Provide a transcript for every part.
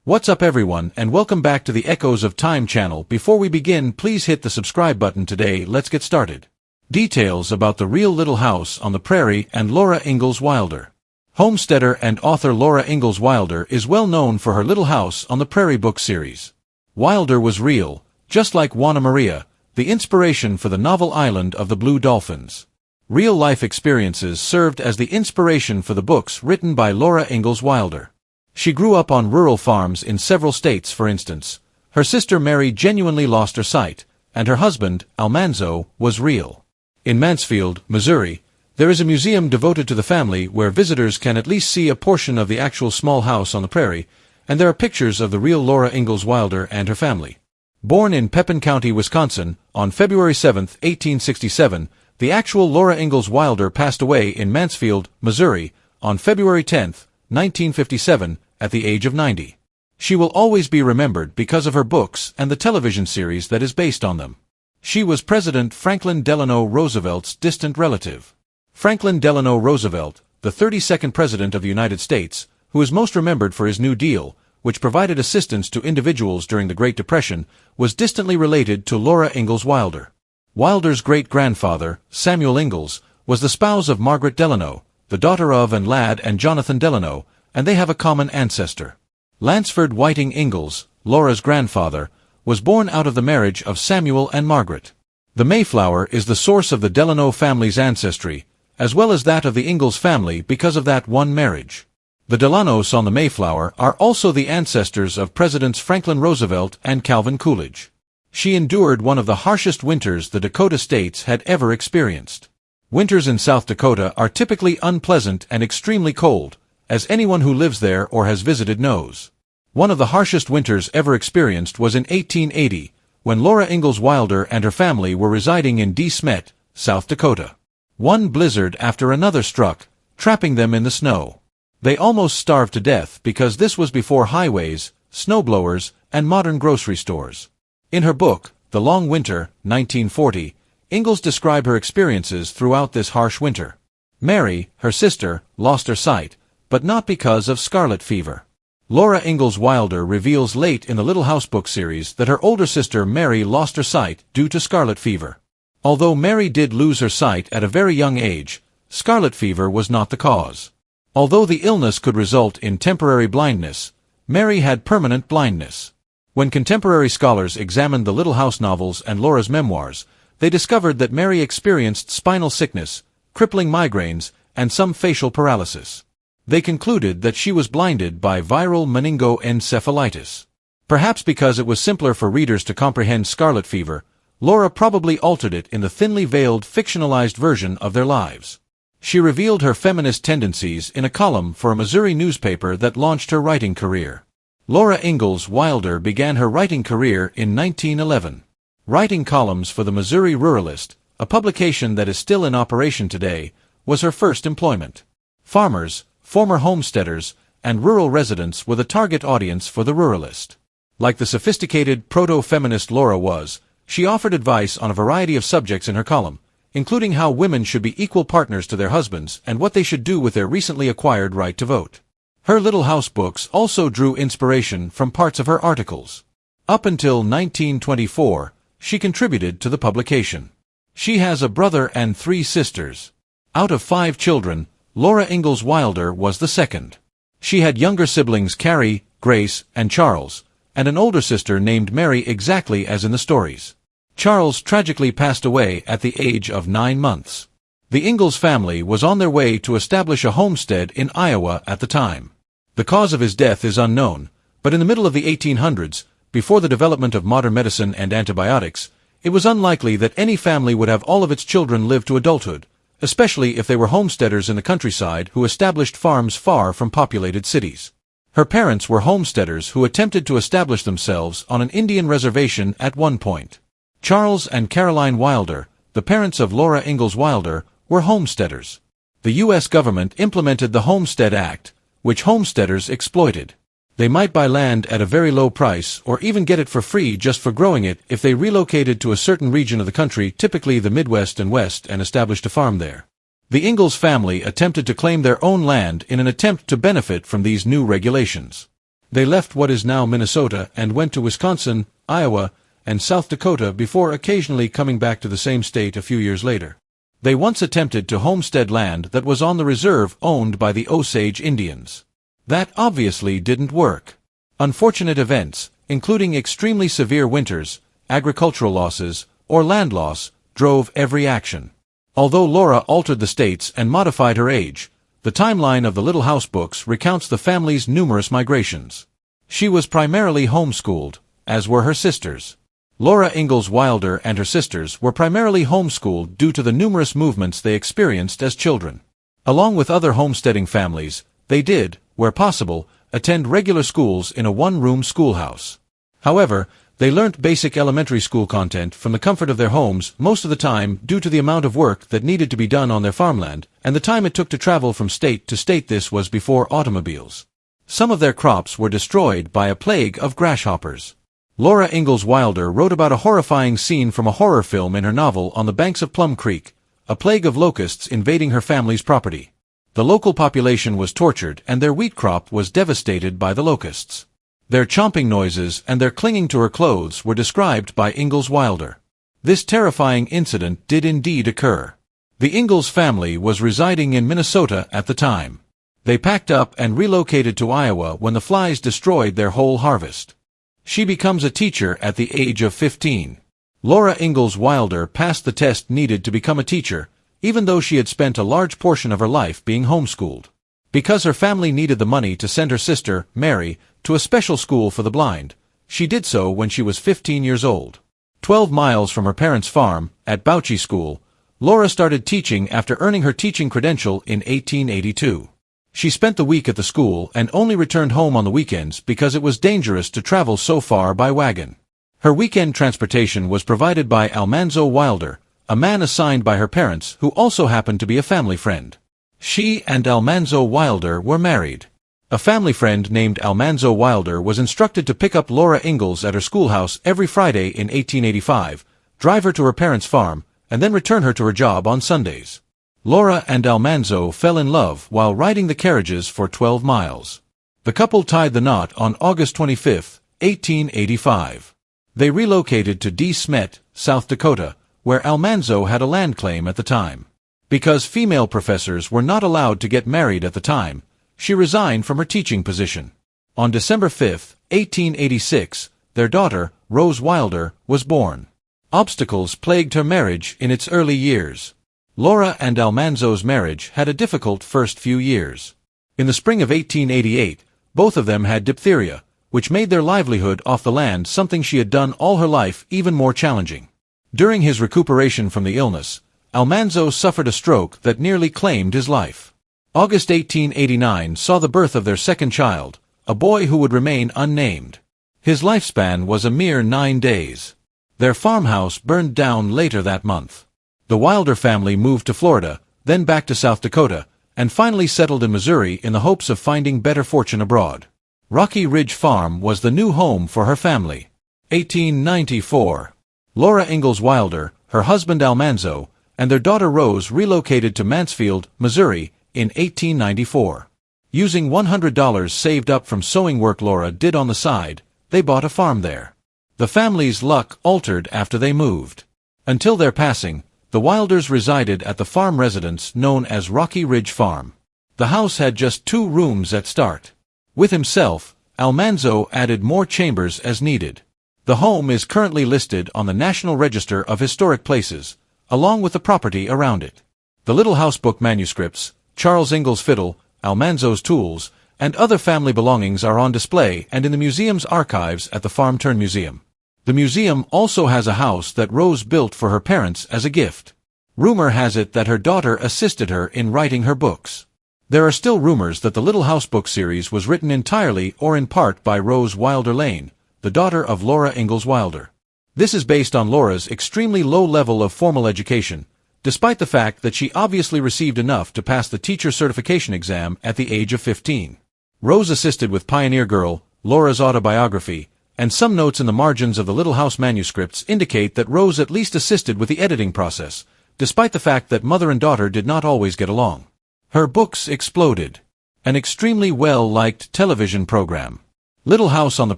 What's up everyone, and welcome back to the Echoes of Time channel. Before we begin, please hit the subscribe button today. Let's get started. Details about the real Little House on the Prairie and Laura Ingalls Wilder. Homesteader and author Laura Ingalls Wilder is well known for her Little House on the Prairie book series. Wilder was real, just like Juana Maria, the inspiration for the novel Island of the Blue Dolphins. Real-life experiences served as the inspiration for the books written by Laura Ingalls Wilder. She grew up on rural farms in several states. For instance, her sister Mary genuinely lost her sight, and her husband, Almanzo, was real. In Mansfield, Missouri, there is a museum devoted to the family where visitors can at least see a portion of the actual small house on the prairie, and there are pictures of the real Laura Ingalls Wilder and her family. Born in Pepin County, Wisconsin, on February 7, 1867, the actual Laura Ingalls Wilder passed away in Mansfield, Missouri, on February 10, 1957, at the age of 90. She will always be remembered because of her books and the television series that is based on them. She was President Franklin Delano Roosevelt's distant relative. Franklin Delano Roosevelt, the 32nd President of the United States, who is most remembered for his New Deal, which provided assistance to individuals during the Great Depression, was distantly related to Laura Ingalls Wilder. Wilder's great-grandfather, Samuel Ingalls, was the spouse of Margaret Delano, the daughter of and lad and Jonathan Delano, and they have a common ancestor. Lansford Whiting Ingalls, Laura's grandfather, was born out of the marriage of Samuel and Margaret. The Mayflower is the source of the Delano family's ancestry, as well as that of the Ingalls family because of that one marriage. The Delanos on the Mayflower are also the ancestors of Presidents Franklin Roosevelt and Calvin Coolidge. She endured one of the harshest winters the Dakota states had ever experienced. Winters in South Dakota are typically unpleasant and extremely cold, as anyone who lives there or has visited knows. One of the harshest winters ever experienced was in 1880, when Laura Ingalls Wilder and her family were residing in De Smet, South Dakota. One blizzard after another struck, trapping them in the snow. They almost starved to death because this was before highways, snowblowers, and modern grocery stores. In her book, The Long Winter, 1940, Ingalls described her experiences throughout this harsh winter. Mary, her sister, lost her sight, but not because of scarlet fever. Laura Ingalls Wilder reveals late in the Little House book series that her older sister Mary lost her sight due to scarlet fever. Although Mary did lose her sight at a very young age, scarlet fever was not the cause. Although the illness could result in temporary blindness, Mary had permanent blindness. When contemporary scholars examined the Little House novels and Laura's memoirs, they discovered that Mary experienced spinal sickness, crippling migraines, and some facial paralysis. They concluded that she was blinded by viral meningoencephalitis. Perhaps because it was simpler for readers to comprehend scarlet fever, Laura probably altered it in the thinly veiled fictionalized version of their lives. She revealed her feminist tendencies in a column for a Missouri newspaper that launched her writing career. Laura Ingalls Wilder began her writing career in 1911. Writing columns for the Missouri Ruralist, a publication that is still in operation today, was her first employment. Farmers, former homesteaders, and rural residents were the target audience for the Ruralist. Like the sophisticated proto-feminist Laura was, she offered advice on a variety of subjects in her column, including how women should be equal partners to their husbands and what they should do with their recently acquired right to vote. Her Little House books also drew inspiration from parts of her articles. Up until 1924, she contributed to the publication. She has a brother and 3 sisters. Out of 5 children, Laura Ingalls Wilder was the second. She had younger siblings Carrie, Grace, and Charles, and an older sister named Mary exactly as in the stories. Charles tragically passed away at the age of 9 months. The Ingalls family was on their way to establish a homestead in Iowa at the time. The cause of his death is unknown, but in the middle of the 1800s, before the development of modern medicine and antibiotics, it was unlikely that any family would have all of its children live to adulthood, especially if they were homesteaders in the countryside who established farms far from populated cities. Her parents were homesteaders who attempted to establish themselves on an Indian reservation at one point. Charles and Caroline Wilder, the parents of Laura Ingalls Wilder, were homesteaders. The U.S. government implemented the Homestead Act, which homesteaders exploited. They might buy land at a very low price or even get it for free just for growing it if they relocated to a certain region of the country, typically the Midwest and West, and established a farm there. The Ingalls family attempted to claim their own land in an attempt to benefit from these new regulations. They left what is now Minnesota and went to Wisconsin, Iowa, and South Dakota before occasionally coming back to the same state a few years later. They once attempted to homestead land that was on the reserve owned by the Osage Indians. That obviously didn't work. Unfortunate events, including extremely severe winters, agricultural losses, or land loss, drove every action. Although Laura altered the states and modified her age, the timeline of the Little House books recounts the family's numerous migrations. She was primarily homeschooled, as were her sisters. Laura Ingalls Wilder and her sisters were primarily homeschooled due to the numerous movements they experienced as children. Along with other homesteading families, they did, where possible, attend regular schools in a one-room schoolhouse. However, they learnt basic elementary school content from the comfort of their homes most of the time due to the amount of work that needed to be done on their farmland, and the time it took to travel from state to state. This was before automobiles. Some of their crops were destroyed by a plague of grasshoppers. Laura Ingalls Wilder wrote about a horrifying scene from a horror film in her novel On the Banks of Plum Creek, a plague of locusts invading her family's property. The local population was tortured and their wheat crop was devastated by the locusts. Their chomping noises and their clinging to her clothes were described by Ingalls Wilder. This terrifying incident did indeed occur. The Ingalls family was residing in Minnesota at the time. They packed up and relocated to Iowa when the flies destroyed their whole harvest. She becomes a teacher at the age of 15. Laura Ingalls Wilder passed the test needed to become a teacher, even though she had spent a large portion of her life being homeschooled. Because her family needed the money to send her sister, Mary, to a special school for the blind, she did so when she was 15 years old. 12 miles from her parents' farm, at Bouchie School, Laura started teaching after earning her teaching credential in 1882. She spent the week at the school and only returned home on the weekends because it was dangerous to travel so far by wagon. Her weekend transportation was provided by Almanzo Wilder, a man assigned by her parents who also happened to be a family friend. She and Almanzo Wilder were married. A family friend named Almanzo Wilder was instructed to pick up Laura Ingalls at her schoolhouse every Friday in 1885, drive her to her parents' farm, and then return her to her job on Sundays. Laura and Almanzo fell in love while riding the carriages for 12 miles. The couple tied the knot on August 25, 1885. They relocated to De Smet, South Dakota, where Almanzo had a land claim at the time. Because female professors were not allowed to get married at the time, she resigned from her teaching position. On December 5, 1886, their daughter, Rose Wilder, was born. Obstacles plagued her marriage in its early years. Laura and Almanzo's marriage had a difficult first few years. In the spring of 1888, both of them had diphtheria, which made their livelihood off the land something she had done all her life even more challenging. During his recuperation from the illness, Almanzo suffered a stroke that nearly claimed his life. August 1889 saw the birth of their second child, a boy who would remain unnamed. His lifespan was a mere 9 days. Their farmhouse burned down later that month. The Wilder family moved to Florida, then back to South Dakota, and finally settled in Missouri in the hopes of finding better fortune abroad. Rocky Ridge Farm was the new home for her family. 1894. Laura Ingalls Wilder, her husband Almanzo, and their daughter Rose relocated to Mansfield, Missouri, in 1894. Using $100 saved up from sewing work Laura did on the side, they bought a farm there. The family's luck altered after they moved. Until their passing, the Wilders resided at the farm residence known as Rocky Ridge Farm. The house had just 2 rooms at start. With himself, Almanzo added more chambers as needed. The home is currently listed on the National Register of Historic Places, along with the property around it. The Little House book manuscripts, Charles Ingalls' fiddle, Almanzo's tools, and other family belongings are on display and in the museum's archives at the Farm-Museum. The museum also has a house that Rose built for her parents as a gift. Rumor has it that her daughter assisted her in writing her books. There are still rumors that the Little House book series was written entirely or in part by Rose Wilder Lane, the daughter of Laura Ingalls Wilder. This is based on Laura's extremely low level of formal education, despite the fact that she obviously received enough to pass the teacher certification exam at the age of 15. Rose assisted with Pioneer Girl, Laura's autobiography, and some notes in the margins of the Little House manuscripts indicate that Rose at least assisted with the editing process, despite the fact that mother and daughter did not always get along. Her books exploded. An extremely well-liked television program. Little House on the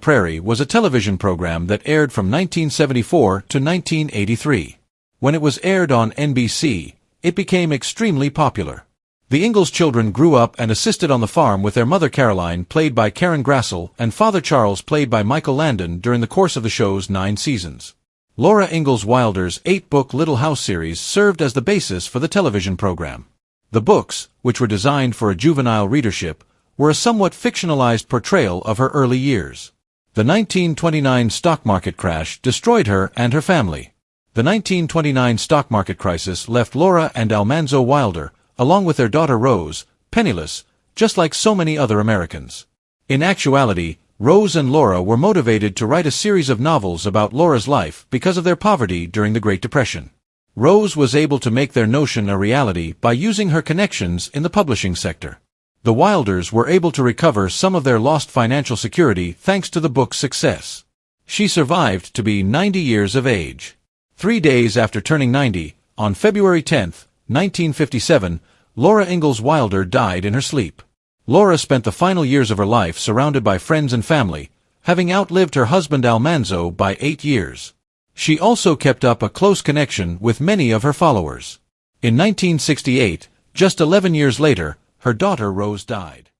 Prairie was a television program that aired from 1974 to 1983. When it was aired on NBC, it became extremely popular. The Ingalls children grew up and assisted on the farm with their mother Caroline, played by Karen Grassel, and father Charles, played by Michael Landon, during the course of the show's 9 seasons. Laura Ingalls Wilder's 8-book Little House series served as the basis for the television program. The books, which were designed for a juvenile readership, were a somewhat fictionalized portrayal of her early years. The 1929 stock market crash destroyed her and her family. The 1929 stock market crisis left Laura and Almanzo Wilder, along with their daughter Rose, penniless, just like so many other Americans. In actuality, Rose and Laura were motivated to write a series of novels about Laura's life because of their poverty during the Great Depression. Rose was able to make their notion a reality by using her connections in the publishing sector. The Wilders were able to recover some of their lost financial security thanks to the book's success. She survived to be 90 years of age. 3 days after turning 90, on February 10, 1957, Laura Ingalls Wilder died in her sleep. Laura spent the final years of her life surrounded by friends and family, having outlived her husband Almanzo by 8 years. She also kept up a close connection with many of her followers. In 1968, just 11 years later, her daughter Rose died.